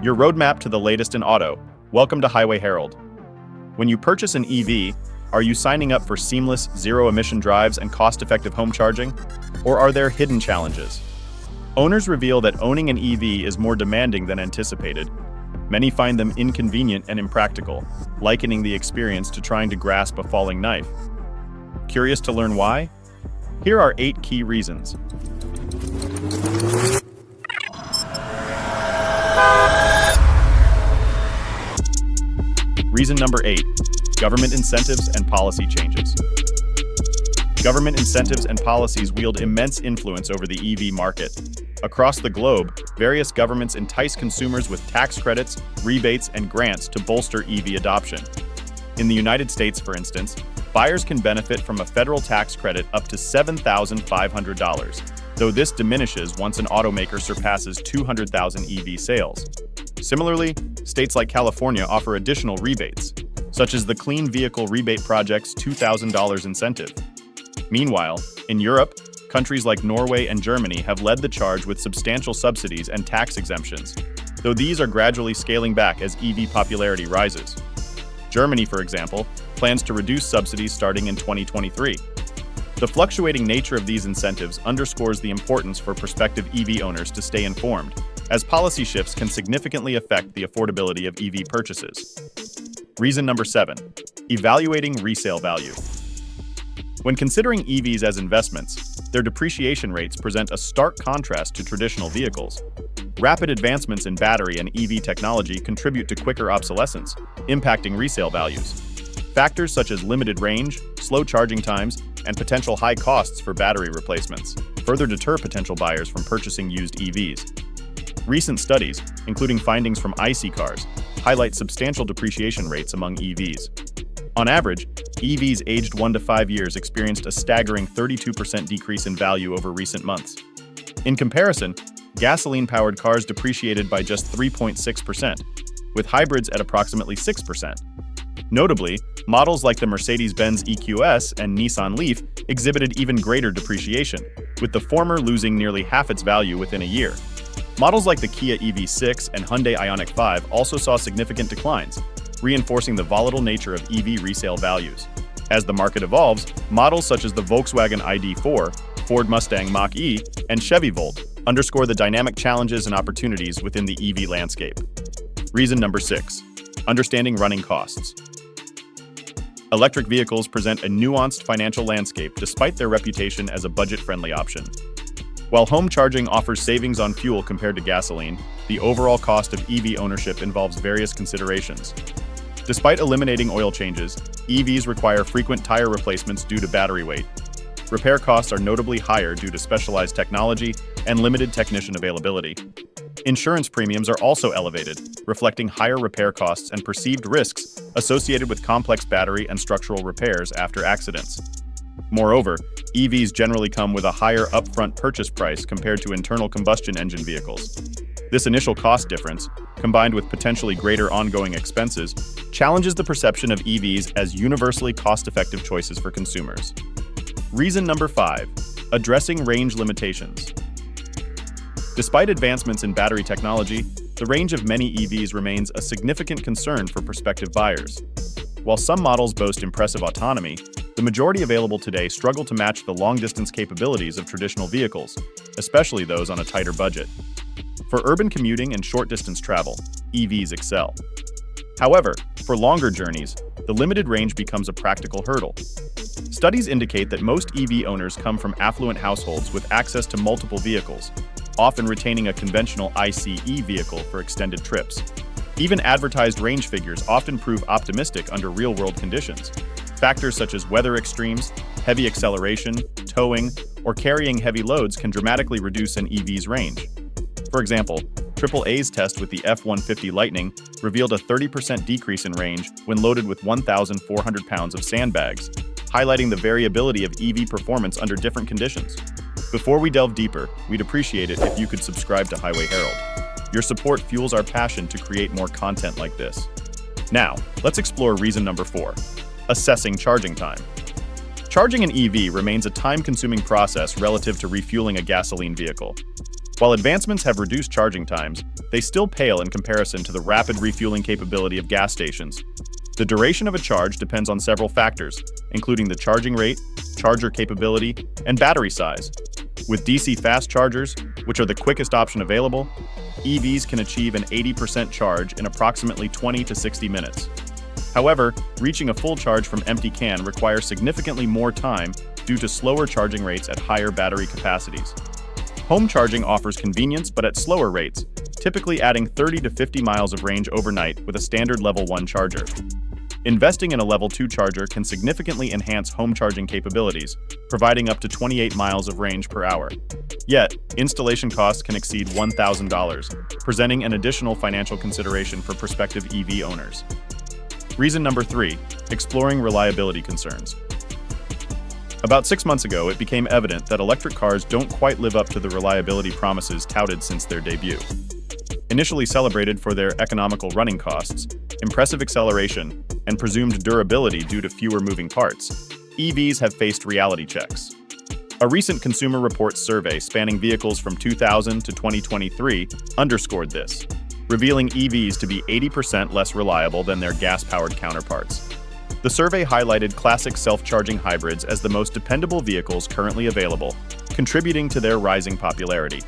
your roadmap to the latest in auto. Welcome to Highway Herald. When you purchase an EV, are you signing up for seamless, zero-emission drives and cost-effective home charging? Or are there hidden challenges? Owners reveal that owning an EV is more demanding than anticipated. Many find them inconvenient and impractical, likening the experience to trying to grasp a falling knife. Curious to learn why? Here are 8 key reasons. Reason number 8, government incentives and policy changes. Government incentives and policies wield immense influence over the EV market. Across the globe, various governments entice consumers with tax credits, rebates, and grants to bolster EV adoption. In the United States, for instance, buyers can benefit from a federal tax credit up to $7,500, though this diminishes once an automaker surpasses 200,000 EV sales. Similarly, states like California offer additional rebates, such as the Clean Vehicle Rebate Project's $2,000 incentive. Meanwhile, in Europe, countries like Norway and Germany have led the charge with substantial subsidies and tax exemptions, though these are gradually scaling back as EV popularity rises. Germany, for example, plans to reduce subsidies starting in 2023. The fluctuating nature of these incentives underscores the importance for prospective EV owners to stay informed, as policy shifts can significantly affect the affordability of EV purchases. Reason number 7, evaluating resale value. When considering EVs as investments, their depreciation rates present a stark contrast to traditional vehicles. Rapid advancements in battery and EV technology contribute to quicker obsolescence, impacting resale values. Factors such as limited range, slow charging times, and potential high costs for battery replacements further deter potential buyers from purchasing used EVs. Recent studies, including findings from IC cars, highlight substantial depreciation rates among EVs. On average, EVs aged 1 to 5 years experienced a staggering 32% decrease in value over recent months. In comparison, gasoline-powered cars depreciated by just 3.6%, with hybrids at approximately 6%. Notably, models like the Mercedes-Benz EQS and Nissan Leaf exhibited even greater depreciation, with the former losing nearly half its value within a year. Models like the Kia EV6 and Hyundai Ioniq 5 also saw significant declines, reinforcing the volatile nature of EV resale values. As the market evolves, models such as the Volkswagen ID.4, Ford Mustang Mach-E, and Chevy Volt underscore the dynamic challenges and opportunities within the EV landscape. Reason number 6, understanding running costs. Electric vehicles present a nuanced financial landscape despite their reputation as a budget-friendly option. While home charging offers savings on fuel compared to gasoline, the overall cost of EV ownership involves various considerations. Despite eliminating oil changes, EVs require frequent tire replacements due to battery weight. Repair costs are notably higher due to specialized technology and limited technician availability. Insurance premiums are also elevated, reflecting higher repair costs and perceived risks associated with complex battery and structural repairs after accidents. Moreover, EVs generally come with a higher upfront purchase price compared to internal combustion engine vehicles. This initial cost difference, combined with potentially greater ongoing expenses, challenges the perception of EVs as universally cost-effective choices for consumers. Reason number 5, addressing range limitations. Despite advancements in battery technology, the range of many EVs remains a significant concern for prospective buyers. While some models boast impressive autonomy, the majority available today struggle to match the long-distance capabilities of traditional vehicles, especially those on a tighter budget. For urban commuting and short-distance travel, EVs excel. However, for longer journeys, the limited range becomes a practical hurdle. Studies indicate that most EV owners come from affluent households with access to multiple vehicles, often retaining a conventional ICE vehicle for extended trips. Even advertised range figures often prove optimistic under real-world conditions. Factors such as weather extremes, heavy acceleration, towing, or carrying heavy loads can dramatically reduce an EV's range. For example, AAA's test with the F-150 Lightning revealed a 30% decrease in range when loaded with 1,400 pounds of sandbags, highlighting the variability of EV performance under different conditions. Before we delve deeper, we'd appreciate it if you could subscribe to Highway Herald. Your support fuels our passion to create more content like this. Now, let's explore reason number 4, assessing charging time. Charging an EV remains a time-consuming process relative to refueling a gasoline vehicle. While advancements have reduced charging times, they still pale in comparison to the rapid refueling capability of gas stations. The duration of a charge depends on several factors, including the charging rate, charger capability, and battery size. With DC fast chargers, which are the quickest option available, EVs can achieve an 80% charge in approximately 20 to 60 minutes. However, reaching a full charge from empty can requires significantly more time due to slower charging rates at higher battery capacities. Home charging offers convenience but at slower rates, typically adding 30 to 50 miles of range overnight with a standard Level 1 charger. Investing in a Level 2 charger can significantly enhance home charging capabilities, providing up to 28 miles of range per hour. Yet, installation costs can exceed $1,000, presenting an additional financial consideration for prospective EV owners. Reason number 3, exploring reliability concerns. About 6 months ago, it became evident that electric cars don't quite live up to the reliability promises touted since their debut. Initially celebrated for their economical running costs, impressive acceleration, and presumed durability due to fewer moving parts, EVs have faced reality checks. A recent Consumer Reports survey spanning vehicles from 2000 to 2023 underscored this, revealing EVs to be 80% less reliable than their gas-powered counterparts. The survey highlighted classic self-charging hybrids as the most dependable vehicles currently available, contributing to their rising popularity.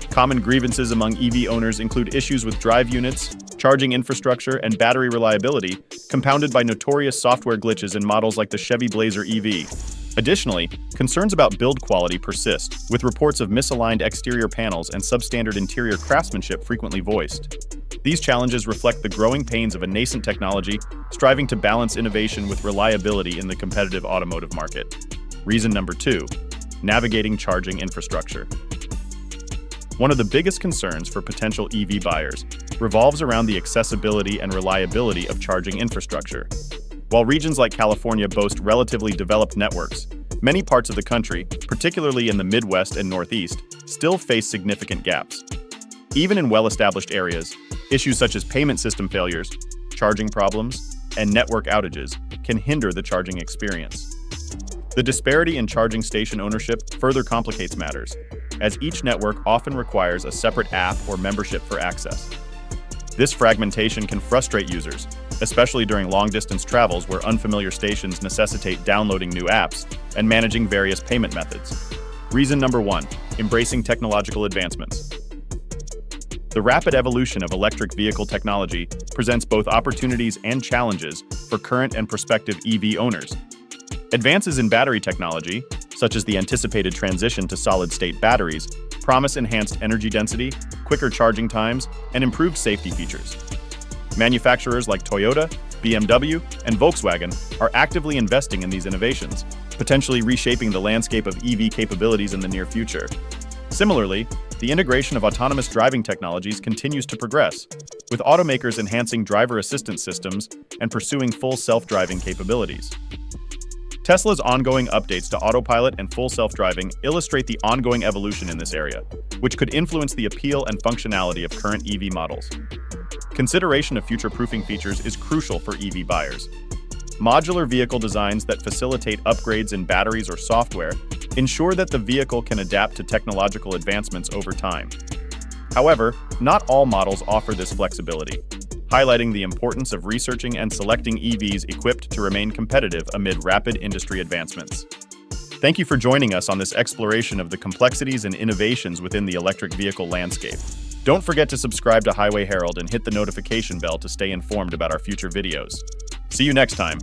Common grievances among EV owners include issues with drive units, charging infrastructure, and battery reliability, compounded by notorious software glitches in models like the Chevy Blazer EV. Additionally, concerns about build quality persist, with reports of misaligned exterior panels and substandard interior craftsmanship frequently voiced. These challenges reflect the growing pains of a nascent technology striving to balance innovation with reliability in the competitive automotive market. Reason number 2, navigating charging infrastructure. One of the biggest concerns for potential EV buyers revolves around the accessibility and reliability of charging infrastructure. While regions like California boast relatively developed networks, many parts of the country, particularly in the Midwest and Northeast, still face significant gaps. Even in well-established areas, issues such as payment system failures, charging problems, and network outages can hinder the charging experience. The disparity in charging station ownership further complicates matters, as each network often requires a separate app or membership for access. This fragmentation can frustrate users, especially during long-distance travels where unfamiliar stations necessitate downloading new apps and managing various payment methods. Reason number 1, embracing technological advancements. The rapid evolution of electric vehicle technology presents both opportunities and challenges for current and prospective EV owners. Advances in battery technology, such as the anticipated transition to solid-state batteries, promise enhanced energy density, quicker charging times, and improved safety features. Manufacturers like Toyota, BMW, and Volkswagen are actively investing in these innovations, potentially reshaping the landscape of EV capabilities in the near future. Similarly, the integration of autonomous driving technologies continues to progress, with automakers enhancing driver assistance systems and pursuing full self-driving capabilities. Tesla's ongoing updates to autopilot and full self-driving illustrate the ongoing evolution in this area, which could influence the appeal and functionality of current EV models. Consideration of future-proofing features is crucial for EV buyers. Modular vehicle designs that facilitate upgrades in batteries or software ensure that the vehicle can adapt to technological advancements over time. However, not all models offer this flexibility, highlighting the importance of researching and selecting EVs equipped to remain competitive amid rapid industry advancements. Thank you for joining us on this exploration of the complexities and innovations within the electric vehicle landscape. Don't forget to subscribe to Highway Herald and hit the notification bell to stay informed about our future videos. See you next time.